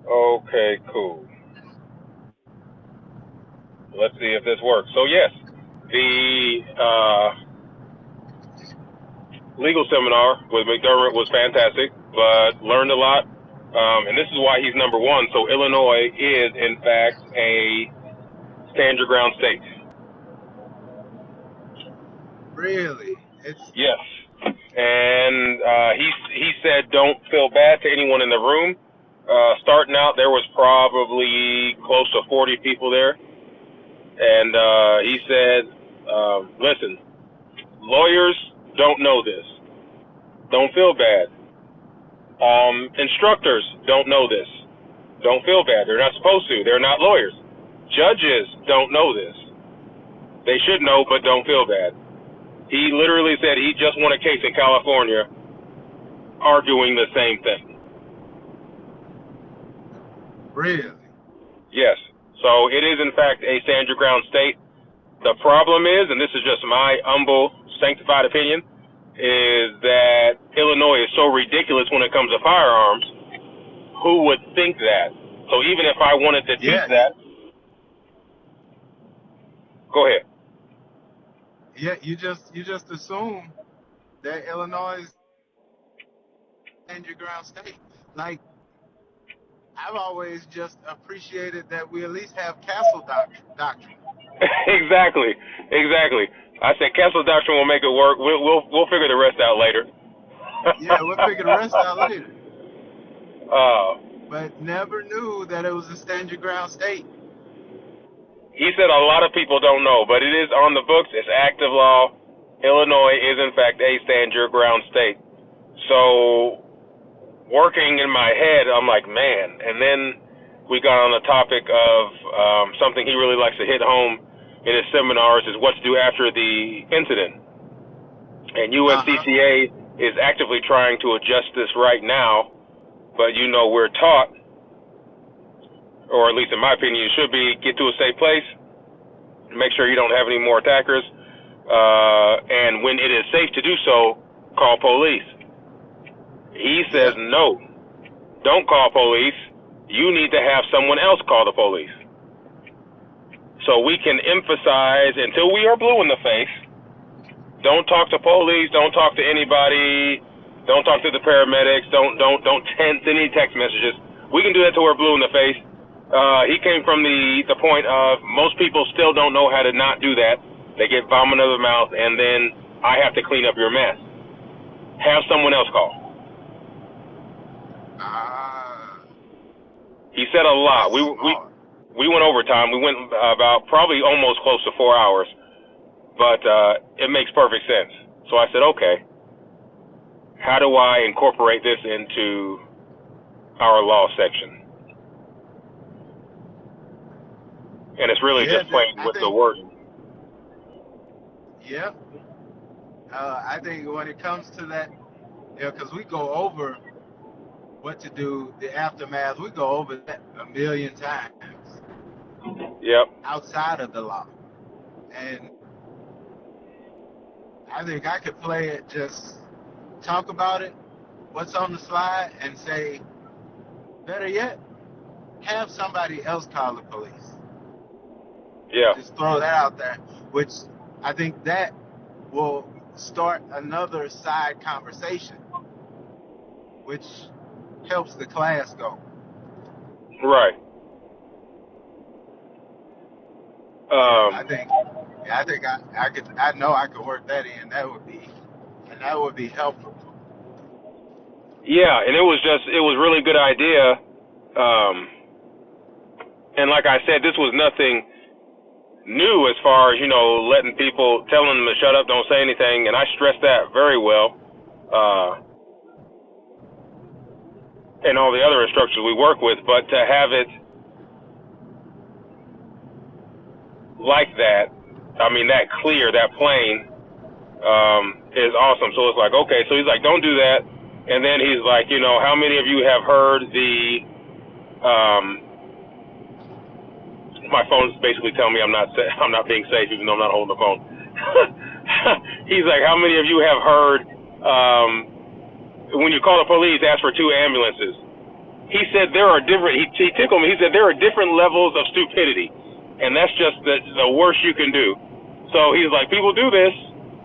Okay, cool. Let's see if this works. So yes, the legal seminar with McDermott was fantastic, but learned a lot. And this is why he's number one. So Illinois is, in fact, a stand your ground state. Really? It's Yes. And he said, don't feel bad to anyone in the room. Starting out, there was probably close to 40 people there. And he said, listen, lawyers don't know this. Don't feel bad. Instructors don't know this. Don't feel bad. They're not supposed to. They're not lawyers. Judges don't know this. They should know, but don't feel bad. He literally said he just won a case in California arguing the same thing. really. Yes. So it is, in fact, a stand your ground state. The problem is, and this is just my humble, sanctified opinion, is that Illinois is so ridiculous when it comes to firearms. Who would think that? So even if I wanted to teach that, go ahead. Yeah, you just assume that Illinois is stand your ground state. Like, I've always just appreciated that we at least have castle doctrine. Exactly. I said Kessler doctrine will make it work. We'll figure the rest out later. Yeah, we'll figure the rest out later. Uh, But never knew that it was a stand your ground state. he said a lot of people don't know, but it is on the books. It's active law. Illinois is, in fact, a stand your ground state. So, working in my head, I'm like, man. And then we got on the topic of something he really likes to hit home in his seminars is what to do after the incident. And USCCA is actively trying to adjust this right now, but we're taught, or at least in my opinion, you should be, get to a safe place, make sure you don't have any more attackers, and when it is safe to do so, call police. He says, no, don't call police. You need to have someone else call the police. So we can emphasize, until we are blue in the face, don't talk to police, don't talk to anybody, don't talk to the paramedics, don't send any text messages. We can do that till we're blue in the face. He came from the point of most people still don't know how to not do that. They get vomit out of their mouth, and then I have to clean up your mess. Have someone else call. He said a lot. We went overtime. We went about probably almost close to 4 hours, but it makes perfect sense. So I said, okay, how do I incorporate this into our law section? And it's really just playing with the word. Yep. I think when it comes to that, because we go over what to do, the aftermath, we go over that a million times. Yep. Outside of the law. And I think I could play it, just talk about it, what's on the slide, and say, better yet, have somebody else call the police. Yeah. Just throw that out there, which I think that will start another side conversation, which helps the class go. Right. I know I could work that in. That would be helpful. Yeah, and it was really good idea. And like I said, this was nothing new as far as, letting people, telling them to shut up, don't say anything, and I stressed that very well. And all the other instructors we work with, but to have it like that, that clear, that plain, is awesome. So it's like, okay, so he's like, don't do that. And then he's like, how many of you have heard the, my phone's basically telling me I'm not being safe, even though I'm not holding the phone. He's like, how many of you have heard, when you call the police, ask for 2 ambulances? he said there are different. He tickled me. He said there are different levels of stupidity, and that's just the worst you can do. So he's like, people do this.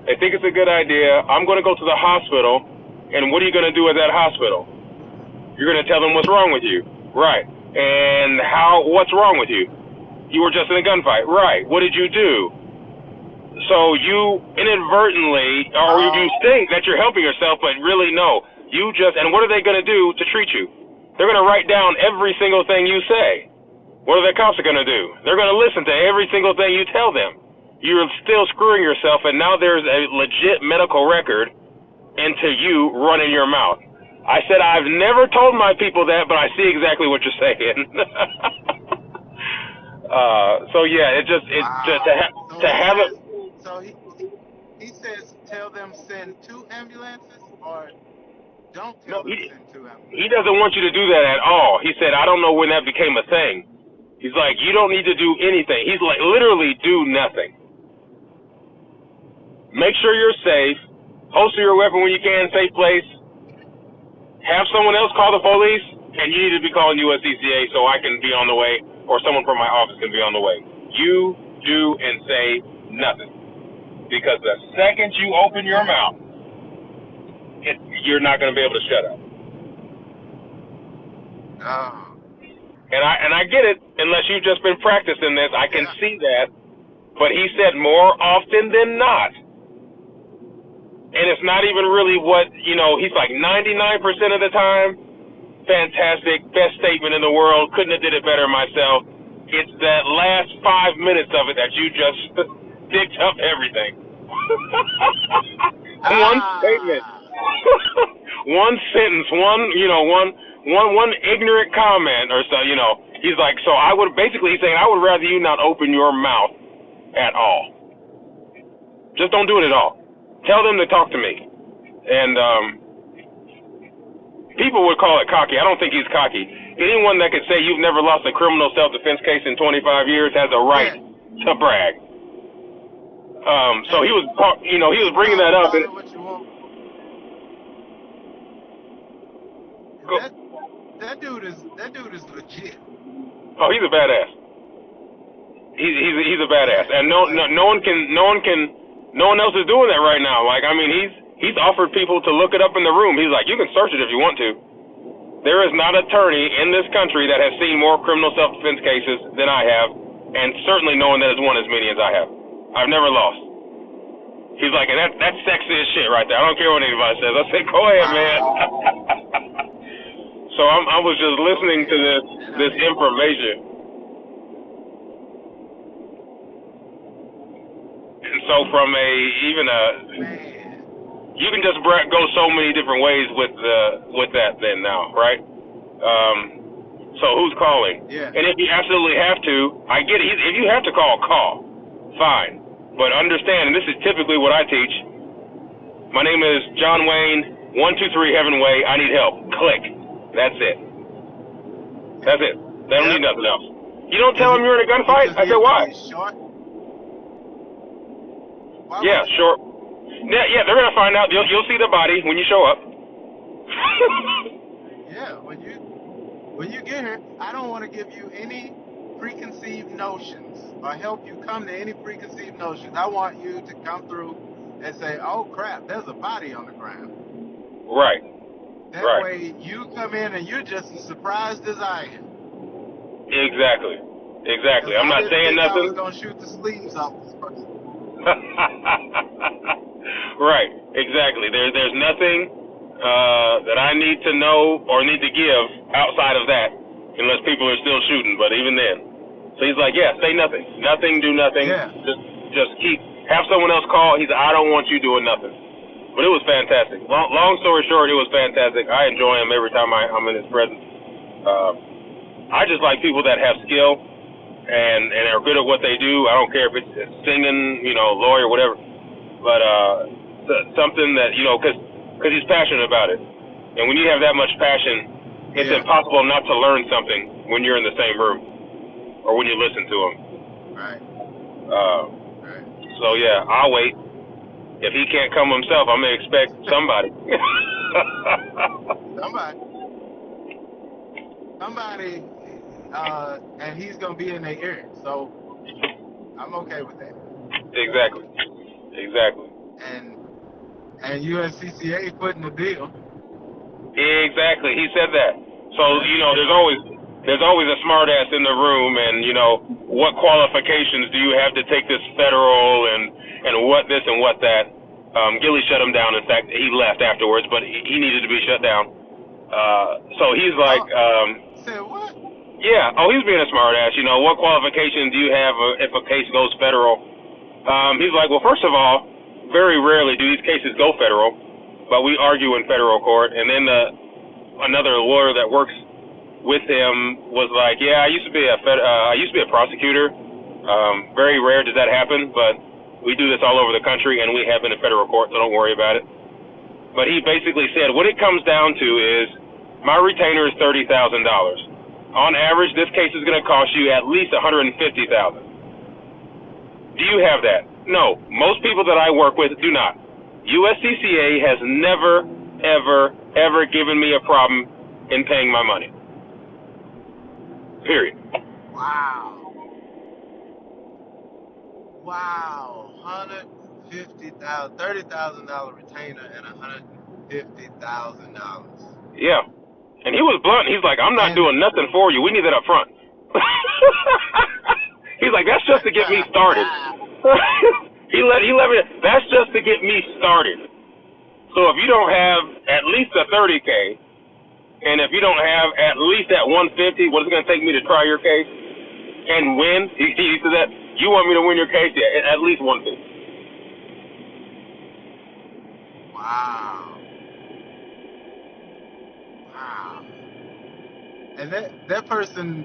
They think it's a good idea. I'm going to go to the hospital, and what are you going to do at that hospital? You're going to tell them what's wrong with you, right? And what's wrong with you? You were just in a gunfight, right? What did you do? So you inadvertently, or you think that you're helping yourself, but really no. And what are they going to do to treat you? They're going to write down every single thing you say. What are the cops going to do? They're going to listen to every single thing you tell them. You're still screwing yourself, and now there's a legit medical record into you running your mouth. I said, I've never told my people that, but I see exactly what you're saying. So yeah, to have it. So he says, tell them send 2 ambulances, or don't tell them send 2 ambulances. He doesn't want you to do that at all. He said, I don't know when that became a thing. He's like, you don't need to do anything. He's like, literally do nothing. Make sure you're safe. Holster your weapon when you can, safe place. Have someone else call the police, and you need to be calling USCCA so I can be on the way, or someone from my office can be on the way. You do and say nothing. Because the second you open your mouth, you're not going to be able to shut up. And I get it, unless you've just been practicing this. I can see that. But he said more often than not. And it's not even really he's like 99% of the time, fantastic, best statement in the world, couldn't have did it better myself. It's that last 5 minutes of it that you just picked up everything. One statement. One sentence, one ignorant comment or so, He's like, so he's saying, I would rather you not open your mouth at all. Just don't do it at all. Tell them to talk to me. And people would call it cocky. I don't think he's cocky. Anyone that could say you've never lost a criminal self-defense case in 25 years has a right to brag. So he was bringing that up. And, that dude is legit. Oh, he's a badass. He's a badass, and no one else is doing that right now. Like, I mean, he's offered people to look it up in the room. He's like, you can search it if you want to. There is not an attorney in this country that has seen more criminal self-defense cases than I have, and certainly no one that has won as many as I have. I've never lost. He's like, and that's sexy as shit right there. I don't care what anybody says. I say, go ahead, man. So I was just listening to this information. And so from you can just go so many different ways with that then now, right? So who's calling? Yeah. And if you absolutely have to, I get it. If you have to call. Fine. But understand, and this is typically what I teach. My name is John Wayne, 123 Heaven Way. I need help. Click. That's it. They don't need nothing else. You don't tell them you're in a gunfight? I said, why? Short? Yeah, short. Yeah, they're gonna find out. You'll see the body when you show up. Yeah, when you get here, I don't want to give you any preconceived notions or help you come to any preconceived notions. I want you to come through and say, "Oh crap, there's a body on the ground." Right. That way, you come in and you're just as surprised as I am. Exactly. I'm not saying nothing. I was gonna shoot the sleeves off this person. Right, exactly. There's nothing that I need to know or need to give outside of that, unless people are still shooting. But even then, so he's like, yeah, say nothing, do nothing. Yeah. Just have someone else call. He's like, I don't want you doing nothing. But it was fantastic. Long story short, it was fantastic. I enjoy him every time I'm in his presence. I just like people that have skill and are good at what they do. I don't care if it's singing, lawyer, whatever. But something that, because he's passionate about it. And when you have that much passion, it's impossible not to learn something when you're in the same room or when you listen to him. Right. So, yeah, I'll wait. If he can't come himself, I'm going to expect somebody. Somebody. somebody, and he's gonna be in their ear. So I'm okay with that. Exactly. Exactly. And USCCA footing the bill. Exactly. He said that. So That's there's always a smartass in the room, and what qualifications do you have to take this federal, and what this and what that. Gilly shut him down. In fact, he left afterwards, but he needed to be shut down. So he's like, said what? yeah. Oh, he's being a smartass. What qualifications do you have if a case goes federal? He's like, well, first of all, very rarely do these cases go federal, but we argue in federal court. And then another lawyer that works with him was like, yeah, I used to be a prosecutor. Very rare does that happen, but we do this all over the country, and we have been in federal court, so don't worry about it. But he basically said, what it comes down to is my retainer is $30,000. On average, this case is going to cost you at least $150,000. Do you have that? No. Most people that I work with do not. USCCA has never, ever, ever given me a problem in paying my money. Period. Wow. $30,000 retainer and $150,000. Yeah. And he was blunt. He's like, I'm not doing nothing for you. We need that up front. He's like, that's just to get me started. he let me. That's just to get me started. So if you don't have at least a 30K, and if you don't have at least that 150, what is it going to take me to try your case and win? He said that. You want me to win your case? Yeah, at least 150. Wow. And that person,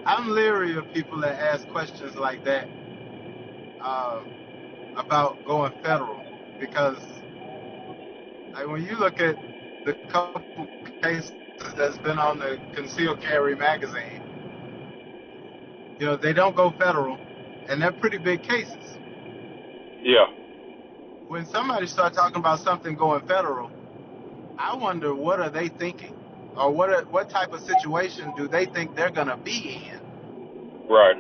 I'm leery of people that ask questions like that about going federal, because like when you look at the couple cases that's been on the Concealed Carry magazine, they don't go federal, and they're pretty big cases. Yeah. When somebody starts talking about something going federal, I wonder, what are they thinking? Or what type of situation do they think they're going to be in? Right.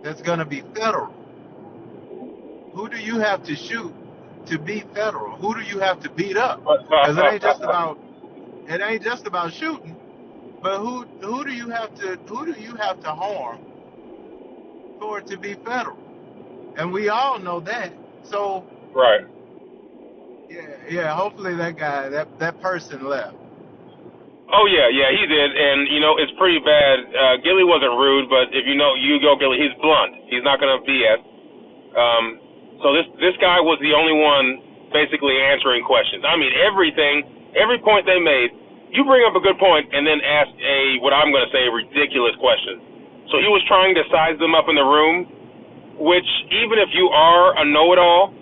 That's going to be federal. Who do you have to shoot to be federal? Who do you have to beat up? Because it ain't just about shooting, but who do you have to harm for it to be federal? And we all know that. So right. Yeah. Hopefully that person left. Oh yeah, he did, and it's pretty bad. Gilly wasn't rude, but if you go Gilly, he's blunt. He's not gonna BS. So this guy was the only one basically answering questions. I mean, every point they made, you bring up a good point and then ask what I'm gonna say a ridiculous question. So he was trying to size them up in the room, which even if you are a know-it-all,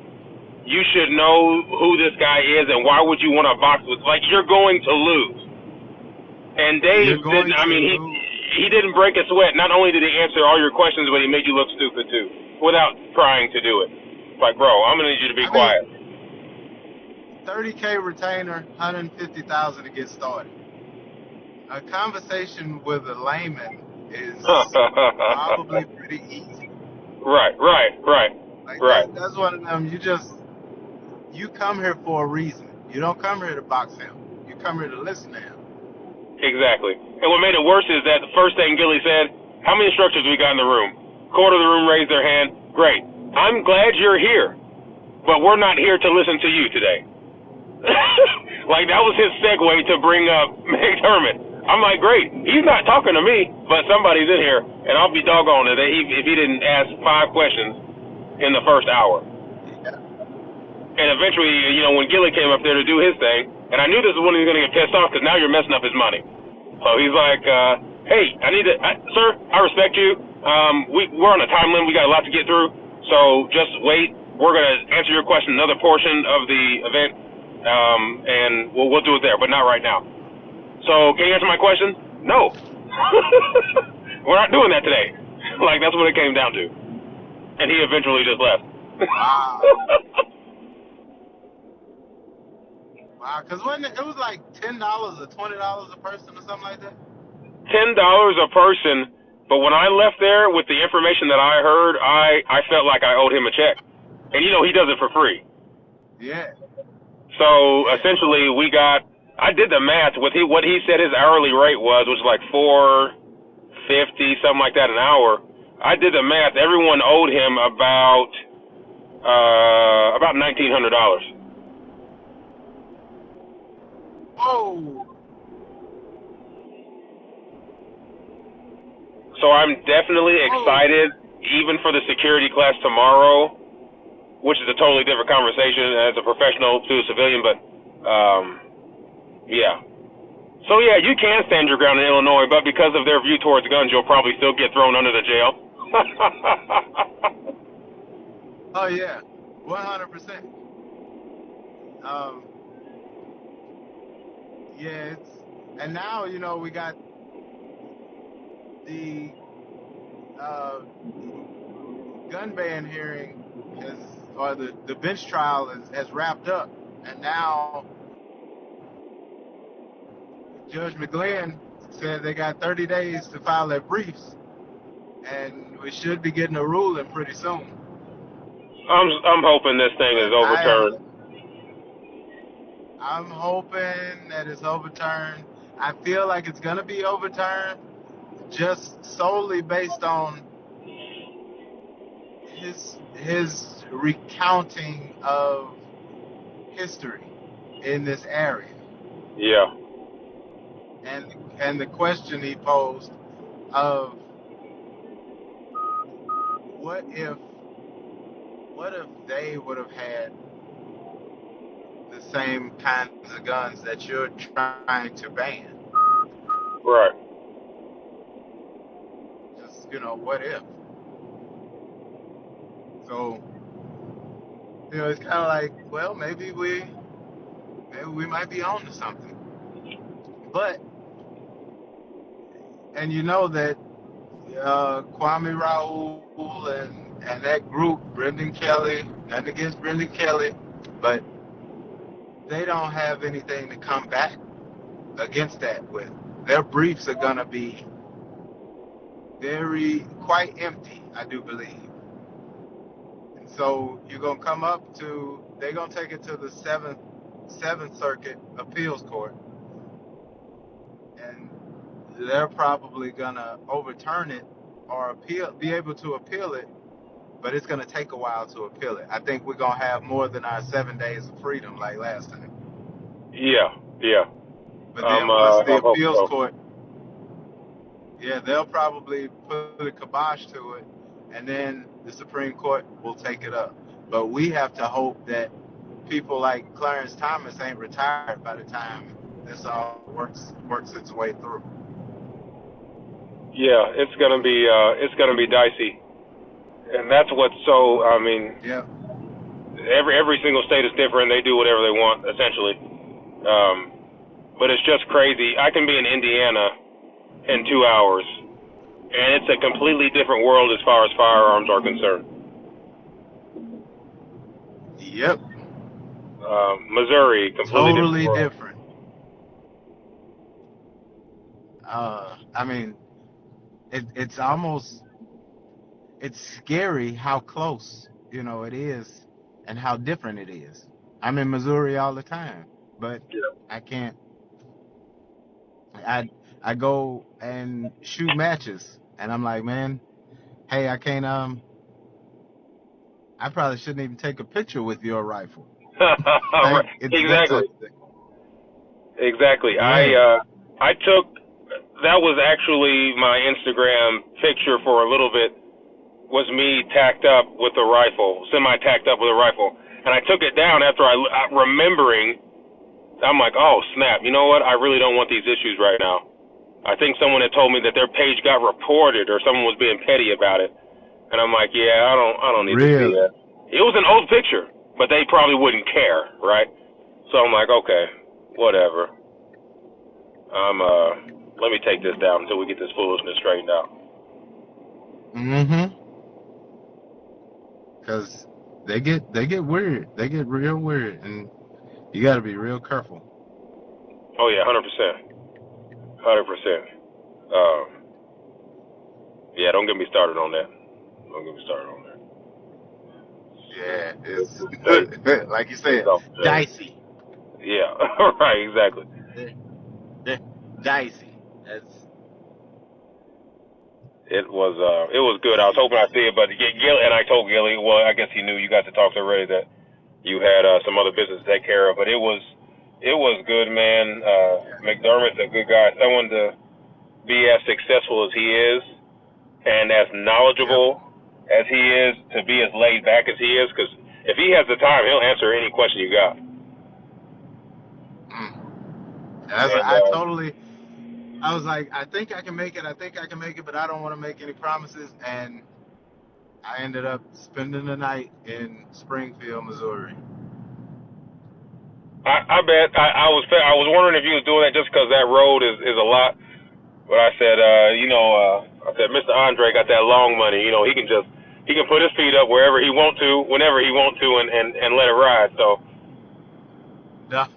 you should know who this guy is, and why would you want to box with? Like, you're going to lose. And Dave didn't. I mean, he didn't break a sweat. Not only did he answer all your questions, but he made you look stupid too, without trying to do it. Like, bro, I'm gonna need you to be quiet. 30K retainer, $150,000 to get started. A conversation with a layman is probably pretty easy. Right. Like that's one of them. You come here for a reason. You don't come here to box him. You come here to listen to him. Exactly. And what made it worse is that the first thing Gilly said, how many instructors we got in the room? Quarter of the room raised their hand. Great. I'm glad you're here, but we're not here to listen to you today. Like, that was his segue to bring up McDermott. I'm like, great. He's not talking to me, but somebody's in here, and I'll be doggone it if he didn't ask 5 questions in the first hour. And eventually, when Gilly came up there to do his thing, and I knew this was when he was going to get pissed off, because now you're messing up his money. So he's like, hey, sir, I respect you. We're on a time limit. We got a lot to get through. So just wait. We're going to answer your question another portion of the event, and we'll do it there, but not right now. So can you answer my question? No. We're not doing that today. Like, that's what it came down to. And he eventually just left. Wow. Wow, because it was like $10 or $20 a person or something like that? $10 a person, but when I left there with the information that I heard, I felt like I owed him a check. And you know he does it for free. Yeah. So Yeah. essentially I did the math with what he said his hourly rate was like $4.50, something like that an hour. I did the math. Everyone owed him about $1,900. Oh. So I'm definitely excited, even for the security class tomorrow, which is a totally different conversation as a professional to a civilian. But yeah. So yeah, you can stand your ground in Illinois, but because of their view towards guns, you'll probably still get thrown under the jail. Oh yeah, 100%. Yeah, and now we got the gun ban hearing or the bench trial has wrapped up, and now Judge McGlynn said they got 30 days to file their briefs, and we should be getting a ruling pretty soon. I'm hoping this thing is overturned. I'm hoping that it's overturned. I feel like it's gonna be overturned, just solely based on his recounting of history in this area. Yeah. And the question he posed of what if they would have had the same kinds of guns that you're trying to ban? Right. Just what if? So it's kind of like, well, maybe we might be on to something. But and that Kwame Raoul and that group, Brendan Kelly, nothing against Brendan Kelly, but they don't have anything to come back against that with. Their briefs are gonna be quite empty, I do believe. And so you're gonna come up to, they're gonna take it to the Seventh Circuit Appeals Court, and they're probably gonna overturn it or be able to appeal it, but it's gonna take a while to appeal it. I think we're gonna have more than our 7 days of freedom like last time. Yeah. But then once the appeals court, Yeah, they'll probably put a kibosh to it, and then the Supreme Court will take it up. But we have to hope that people like Clarence Thomas ain't retired by the time this all works its way through. Yeah, it's gonna be dicey, and that's what's so. I mean, yeah. Every single state is different. They do whatever they want, essentially. But it's just crazy. I can be in Indiana in 2 hours, and it's a completely different world as far as firearms are concerned. Yep. Missouri, completely totally different. I mean, it's scary how close, it is and how different it is. I'm in Missouri all the time, but I can't. I go and shoot matches, and I'm like, man, hey, I can't. I probably shouldn't even take a picture with your rifle. Like, Exactly. Yeah. I took, that was actually my Instagram picture for a little bit, was me tacked up with a rifle, semi-tacked up with a rifle. And I took it down after remembering, I'm like, oh, snap, you know what? I really don't want these issues right now. I think someone had told me that their page got reported or someone was being petty about it. And I'm like, yeah, I don't need to see that. It was an old picture, but they probably wouldn't care, right? So I'm like, okay, whatever. Let me take this down until we get this foolishness straightened out. Because they get weird. They get real weird, and you got to be real careful. Oh yeah, 100%. Yeah, don't get me started on that. Don't get me started on that. Yeah, it's It's like you said, off the chain. dicey. Yeah, right, exactly. Dicey. That's It was good. I was hoping I'd see it, but Gilly, and I told Gilly, well, I guess he knew you got to talk to Ray that you had some other business to take care of, but it was good, man. McDermott's a good guy. Someone to be as successful as he is and as yep. knowledgeable as he is, to be as laid back as he is, because if he has the time, he'll answer any question you got. That's And I was like, I think I can make it. I think I can make it, but I don't want to make any promises. And I ended up spending the night in Springfield, Missouri. I bet I was wondering if you was doing that just because that road is a lot. But I said, I said, Mr. Andre got that long money. You know, he can put his feet up wherever he want to, whenever he want to, and let it ride. So No,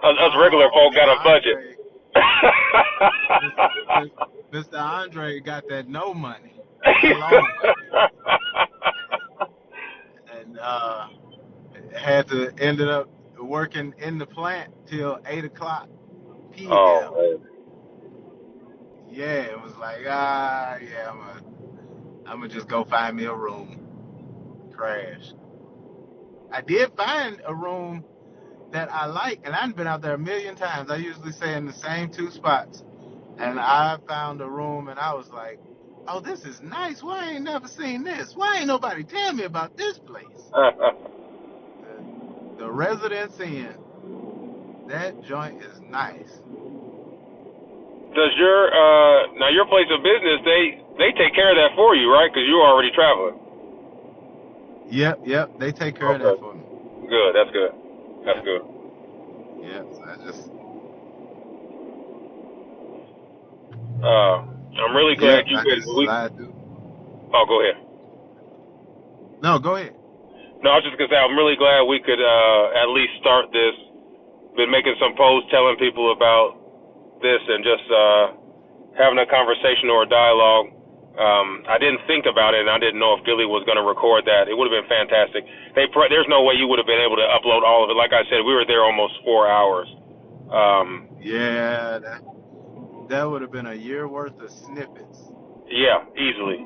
us regular folk Mr. got a budget. Andre, Mr. Andre got that no money, that long money, and ended up working in the plant till 8 o'clock p.m. Oh man. Yeah, it was like, yeah, I'm gonna just go find me a room, crash. I did find a room that I like, and I've been out there a million times. I usually stay in the same two spots, and I found a room, and I was like, oh, this is nice. Why I ain't never seen this? Why ain't nobody tell me about this place? The Residence Inn. That joint is nice. Does your place of business, they take care of that for you, right? Because you're already traveling. Yep. They take care of that for me. Good. That's good. That's good. Yeah, so I just. I'm really glad you could. Slide through. Oh, go ahead. No, go ahead. No, I was just gonna say I'm really glad we could at least start this. Been making some posts telling people about this and just having a conversation or a dialogue. I didn't think about it, and I didn't know if Gilly was going to record that. It would have been fantastic. There's no way you would have been able to upload all of it. Like I said, we were there almost 4 hours. Yeah, that would have been a year worth of snippets. Yeah, easily.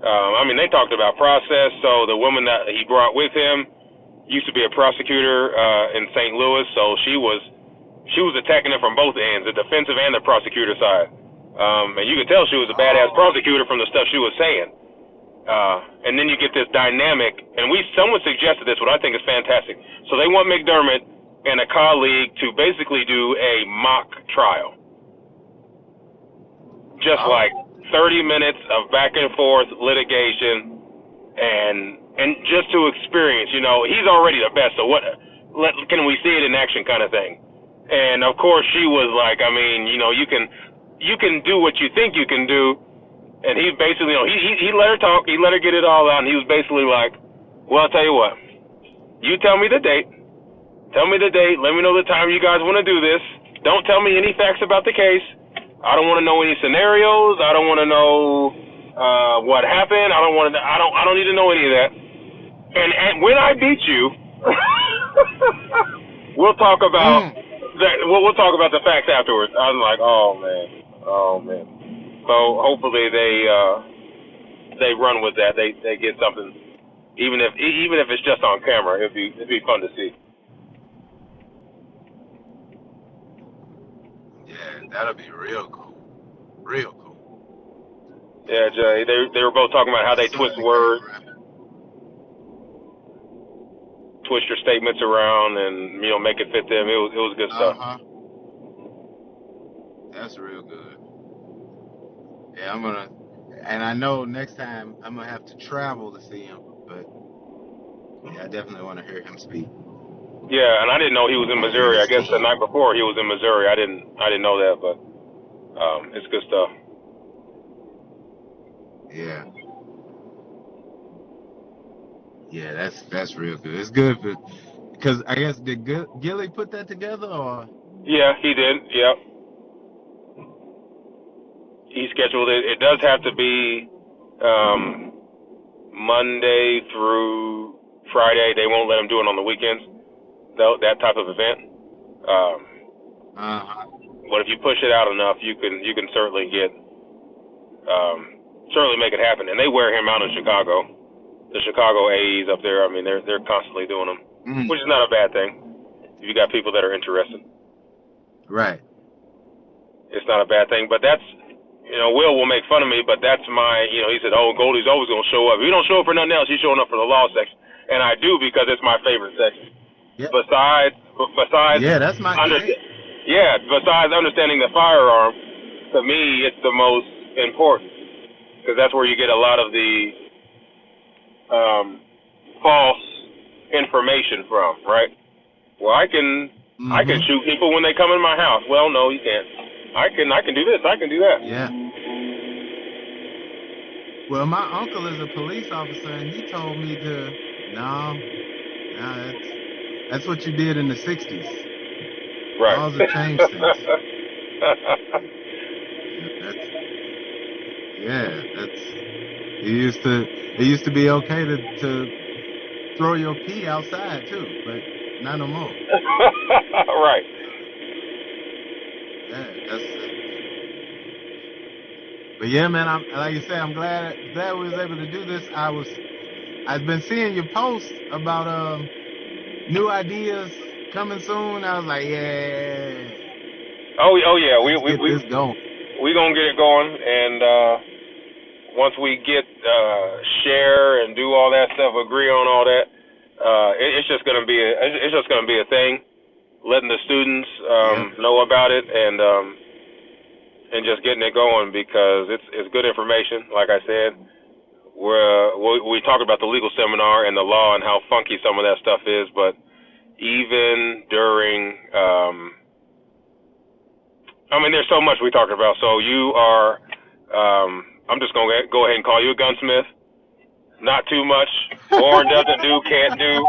I mean, they talked about process. So the woman that he brought with him used to be a prosecutor in St. Louis, so she was attacking it from both ends, the defensive and the prosecutor side. And you could tell she was a badass prosecutor from the stuff she was saying. And then you get this dynamic, and someone suggested this, what I think is fantastic. So they want McDermott and a colleague to basically do a mock trial. Just like 30 minutes of back and forth litigation, and just to experience, he's already the best, so can we see it in action kind of thing. And of course she was like, I mean, you can do what you think you can do. And he basically, he let her talk, he let her get it all out, and he was basically like, well, I'll tell you what, you tell me the date, let me know the time you guys want to do this. Don't tell me any facts about the case. I don't want to know any scenarios. I don't want to know what happened. I don't need to know any of that. And when I beat you, we'll talk about that. We'll talk about the facts afterwards. I was like, oh man. So hopefully they run with that. They get something, even if it's just on camera. It'd be fun to see. Yeah, that'll be real cool. Yeah, Jay. They were both talking about how they twist words, twist your statements around, and make it fit them. It was good stuff. That's real good. Yeah, and I know next time I'm gonna have to travel to see him, but yeah, I definitely want to hear him speak. Yeah, and I didn't know he was in Missouri. I guess the night before he was in Missouri. I didn't know that, but it's good stuff. Yeah, that's real good. It's good because I guess did Gilly put that together or? Yeah, he did. Yep. he scheduled it. It does have to be Monday through Friday. They won't let him do it on the weekends. That type of event. Uh-huh. But if you push it out enough, you can certainly certainly make it happen. And they wear him out in Chicago. The Chicago AEs up there. I mean, they're constantly doing them, which is not a bad thing. If you got people that are interested, Right. it's not a bad thing. But that's, Will make fun of me, but that's my, he said, oh, Goldie's always gonna show up. If he don't show up for nothing else, he's showing up for the law section, and I do because it's my favorite section. Yep. Besides, Yeah, that's my besides understanding the firearm, to me, it's the most important because that's where you get a lot of the false information from, right? Well, I can shoot people when they come in my house. Well, no, you can't. I can do this. I can do that. Yeah. Well, my uncle is a police officer, and he told me to that's what you did in the '60s. Right. Laws have changed since. It used to be okay to throw your pee outside too, but not no more. Right. Yeah, but yeah, man, like you say, I'm glad we was able to do this. I've been seeing your posts about new ideas coming soon. I was like, yeah. Oh yeah, we get this going. We gonna get it going, and once we get share and do all that stuff, agree on all that, it's just gonna be a thing. Letting the students know about it and just getting it going because it's good information. Like I said, we talked about the legal seminar and the law and how funky some of that stuff is, but even during there's so much we talked about. So you are, I'm just going to go ahead and call you a gunsmith. Not too much. Born doesn't do, can't do.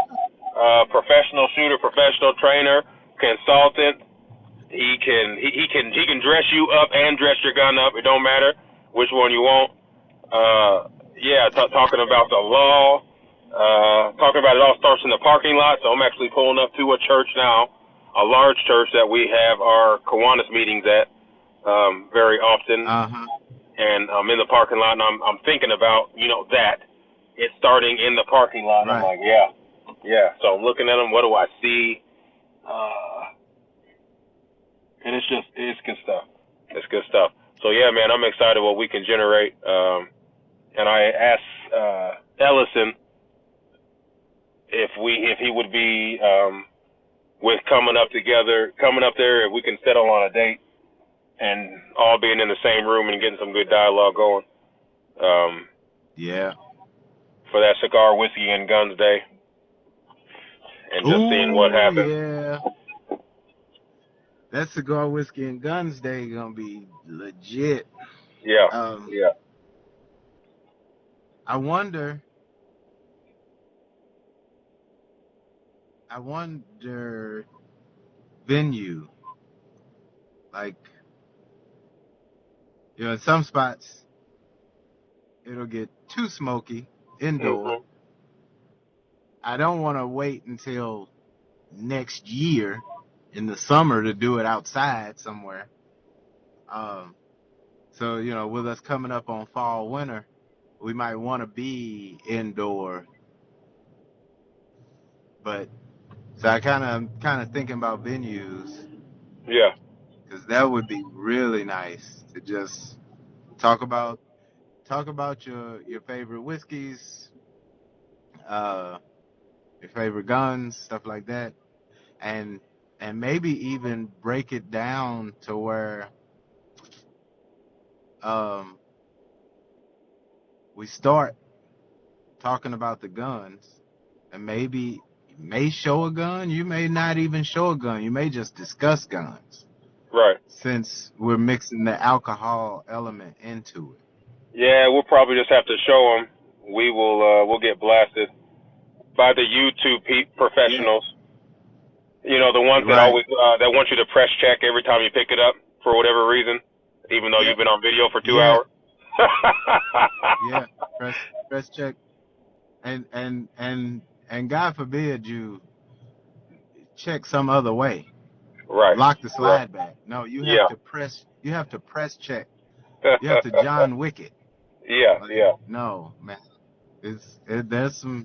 Professional shooter, professional trainer, consultant. He can dress you up and dress your gun up. It don't matter which one you want. Talking about the law. Talking about it all starts in the parking lot. So I'm actually pulling up to a church now. A large church that we have our Kiwanis meetings at very often, and I'm in the parking lot, and I'm thinking about that it's starting in the parking lot. And I'm like, yeah. So I'm looking at them. What do I see? And it's good stuff. It's good stuff. So yeah, man, I'm excited what we can generate. And I asked Ellison if he would be with coming up there, if we can settle on a date and all being in the same room and getting some good dialogue going. For that Cigar, Whiskey, and Guns Day. And just seeing what happens. Yeah. That Cigar, Whiskey, and Guns Day gonna be legit. Yeah. I wonder venue. Like, in some spots it'll get too smoky indoor. I don't want to wait until next year in the summer to do it outside somewhere. So, with us coming up on fall, winter, we might want to be indoor. But so I kind of thinking about venues. Yeah. Because that would be really nice to just talk about your favorite whiskeys, your favorite guns, stuff like that, and maybe even break it down to where we start talking about the guns, and maybe you may show a gun, you may not even show a gun, you may just discuss guns. Right. Since we're mixing the alcohol element into it. Yeah, we'll probably just have to show them. We'll get blasted by the YouTube professionals. The ones that always that want you to press check every time you pick it up for whatever reason. even though Yeah, you've been on video for 2 yeah, hours. yeah. Press check, and God forbid you check some other way. Right. Lock the Right. slide back. No, you have Yeah. to press. You have to press check. You have to John Wick it. Yeah. Like, Yeah. no, man. There's some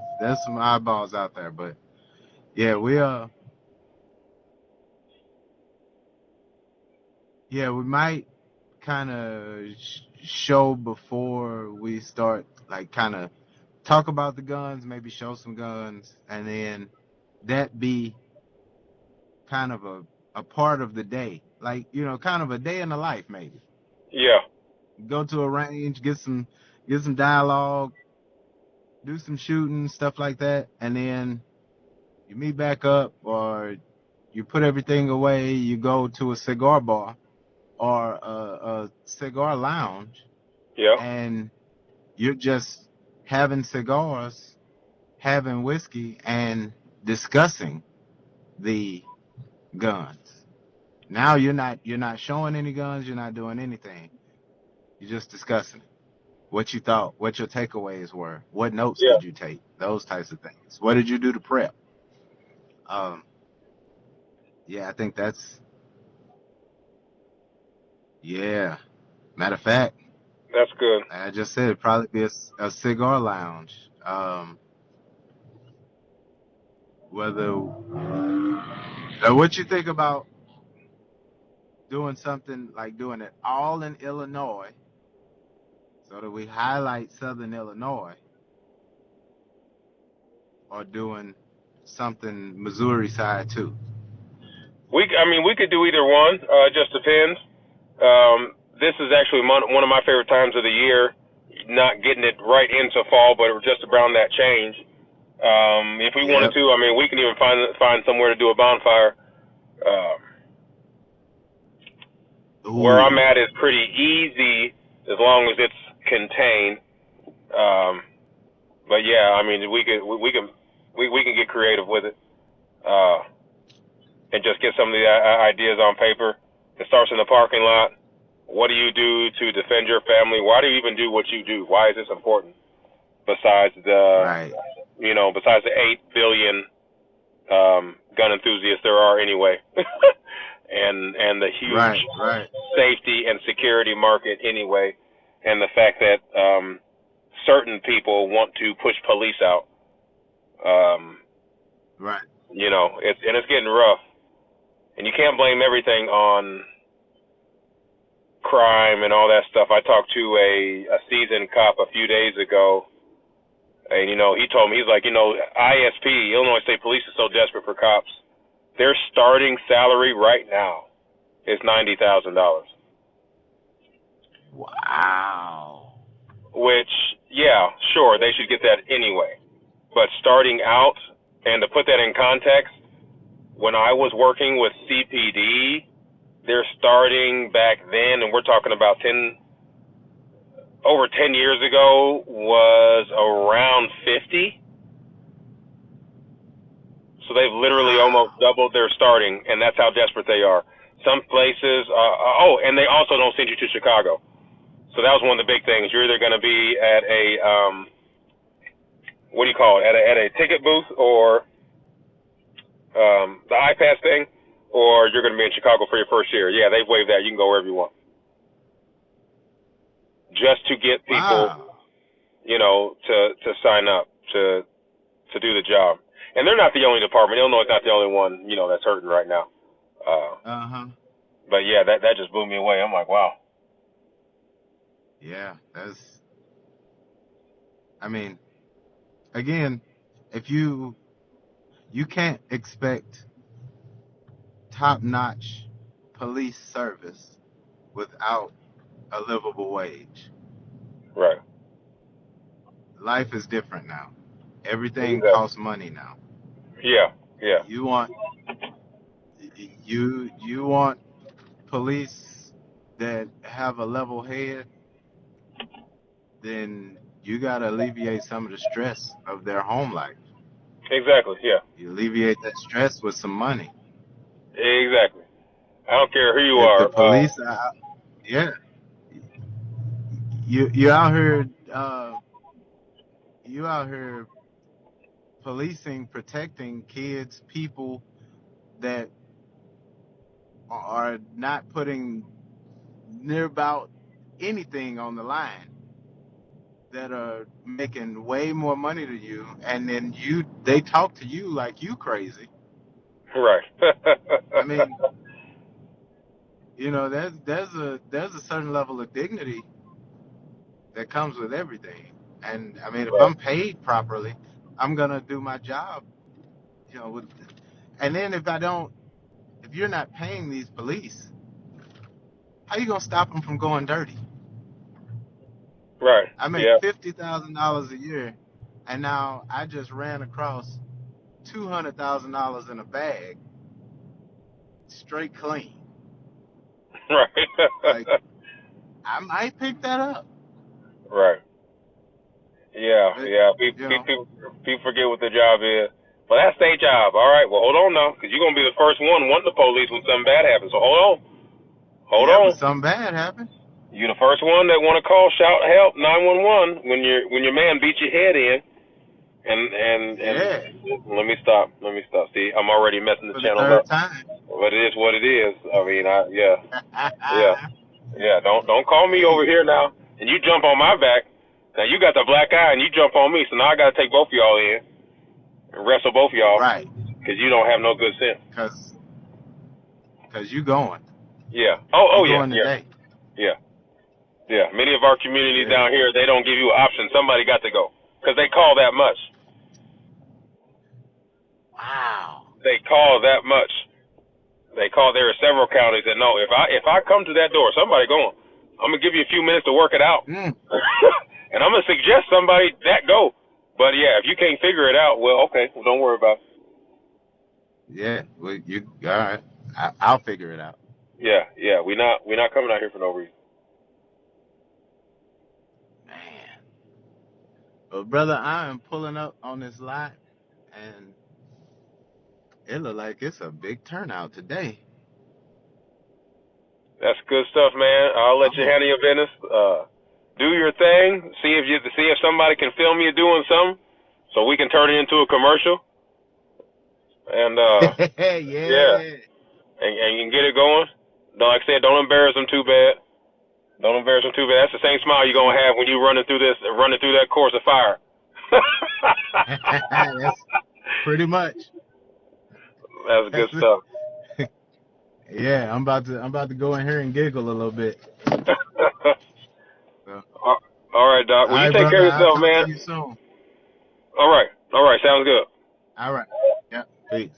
eyeballs out there, but yeah, we might kind of show before we start, like, kind of talk about the guns, maybe show some guns, and then that be kind of a part of the day, like, kind of a day in the life, maybe. Yeah. Go to a range, get some dialogue, do some shooting, stuff like that, and then you meet back up, or you put everything away, you go to a cigar bar or a cigar lounge, Yeah. and you're just having cigars, having whiskey, and discussing the guns. Now you're not showing any guns, you're not doing anything. You're just discussing what you thought, what your takeaways were, what notes Yeah. did you take, those types of things. What did you do to prep? Um, yeah, I think that's yeah. Matter of fact, That's good. I just said it'd probably be a cigar lounge. Whether what you think about doing something like doing it all in Illinois, so that we highlight Southern Illinois, or doing something Missouri side too. I mean, we could do either one. It just depends. This is actually one of my favorite times of the year. Not getting it right into fall, but just around that change. If we wanted Yep. to, I mean, we can even find somewhere to do a bonfire. Where I'm Ooh. at is pretty easy as long as it's contained. But yeah, I mean, we can get creative with it, and just get some of the ideas on paper. It starts in the parking lot. What do you do to defend your family? Why do you even do what you do? Why is this important? Besides Right. besides the 8 billion gun enthusiasts there are anyway, and the huge Right. safety and security market anyway, and the fact that certain people want to push police out. Right. It's getting rough, and you can't blame everything on crime and all that stuff. I talked to a seasoned cop a few days ago, and he told me, he's like, ISP, Illinois State Police, is so desperate for cops. Their starting salary right now is $90,000, Wow. which, yeah, sure, they should get that anyway. But starting out, and to put that in context, when I was working with CPD, their starting back then, and we're talking about over 10 years ago, was around 50. So they've literally almost doubled their starting, and that's how desperate they are. Some places, and they also don't send you to Chicago. So that was one of the big things. You're either going to be at a, what do you call it, at a ticket booth, or the iPass thing, or you're going to be in Chicago for your first year. Yeah, they've waived that. You can go wherever you want. Just to get people, Wow. to sign up to do the job. And they're not the only department. Illinois is not the only one, that's hurting right now. Uh-huh. But yeah, that just blew me away. I'm like, wow. Yeah, I mean, again, if you can't expect top-notch police service without a livable wage. Right. Life is different now. Everything Exactly. costs money now. Yeah. Yeah. You want you want police that have a level head, then you got to alleviate some of the stress of their home life. Exactly. Yeah. You alleviate that stress with some money. Exactly. I don't care who you If the are. police, yeah, you out here you out here policing, protecting kids, people that are not putting near about anything on the line, that are making way more money than you, and then they talk to you like you crazy. Right. I mean, there's a certain level of dignity that comes with everything. And I mean, if Right. I'm paid properly, I'm gonna do my job, with, and then if you're not paying these police, how you gonna stop them from going dirty? Right. I make Yeah. $50,000 a year, and now I just ran across $200,000 in a bag, straight clean. Like, Right. I might pick that up, Right. Yeah. but Yeah. you know, People forget what the job is. Well, that's their job. All right. Well, hold on now, because you're gonna be the first one wanting the police when something bad happens. So hold on. Hold yeah, on. when something bad happens, You're the first one that want to call, shout, help, 911 when your man beat your head in. And yeah, let me stop. Let me stop. See, I'm already messing the for the channel third up. time. But it is what it is. I mean, yeah. Yeah, don't call me over Hey, here now. And you jump on my back. Now you got the black eye and you jump on me. So now I got to take both of y'all in and wrestle both of y'all right, because you don't have no good sense. cause you going, Yeah. you Oh yeah, going yeah, today. yeah, yeah. Many of our communities Yeah. down here, they don't give you an option. Somebody got to go because they call that much. Wow. They call that much. They call. There are several counties that know if I come to that door, somebody going. I'm gonna give you a few minutes to work it out, Mm. and I'm gonna suggest somebody that go. But yeah, if you can't figure it out, well, okay, well, don't worry about it. Yeah. Well, you all right? I'll figure it out. Yeah, we not coming out here for no reason. Man. Well, brother, I am pulling up on this lot, and it look like it's a big turnout today. That's good stuff, man. I'll let I'm you a, handle your business. Do your thing. See if somebody can film you doing something, so we can turn it into a commercial. And yeah, yeah. and you can get it going. Like I said, don't embarrass them too bad. Don't embarrass them too bad. That's the same smile you're gonna have when you running through that course of fire. That's pretty much. That's good That's stuff. yeah. I'm about to go in here and giggle a little bit. So, All right, Doc. all Well, you right, take brother. care of I'll yourself, talk to man. you soon. All right. Sounds good. All right. Yep. Peace.